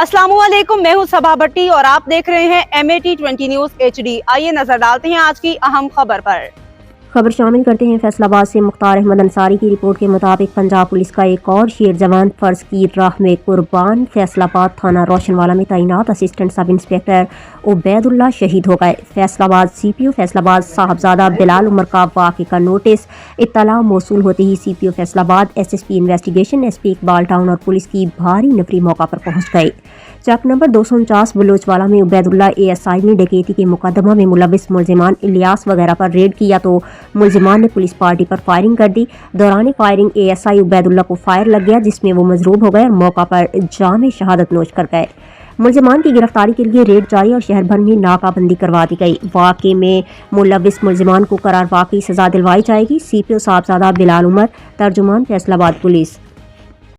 अस्सलामु अलैकुम, मैं हूं सबा भट्टी और आप देख रहे हैं MAT20 न्यूज़ HD। आइए नजर डालते हैं आज की अहम खबर पर। खबर शामिल करते हैं फैसलाबाद से। मुख्तार अहमद अंसारी की रिपोर्ट के मुताबिक पंजाब पुलिस का एक और शेर जवान फर्ज की राह में कुर्बान। फैसलाबाद थाना रोशनवाला में तैनात असिस्टेंट सब इंस्पेक्टर उबैदुल्ला शहीद हो गए। फैसलाबाद CPO फैसलाबाद साहबजादा बिलाल उमर का वाक़े का नोटिस इत्तला मौसूल होते ही CPO Faisalabad, SSP investigation, SP Iqbal town और पुलिस की भारी नफरी मौका पर पहुँच गए। चक नंबर 249 बलोचवाला में उबैदुल्ला ASI ने डकैती के मुकदमा में मुलविस मुलजिमान इलियास वगैरह पर रेड किया तो मुलजिमान ने पुलिस पार्टी पर फायरिंग कर दी। दौरान फायरिंग ASI उबैदुल्ला को फायर लग गया, जिसमें वो मजरूब हो गए और मौका पर जाम शहादत नोश कर गए। मुलजिमान की गिरफ्तारी के लिए रेड जारी और शहर भर में नाकाबंदी करवा दी गई। वाक़े में मुलविस मुलजिमान को करार वाकई सजा दिलवाई जाएगी। CPO साहबजादा बिलाल उमर, तर्जुमान फैसलाबाद पुलिस।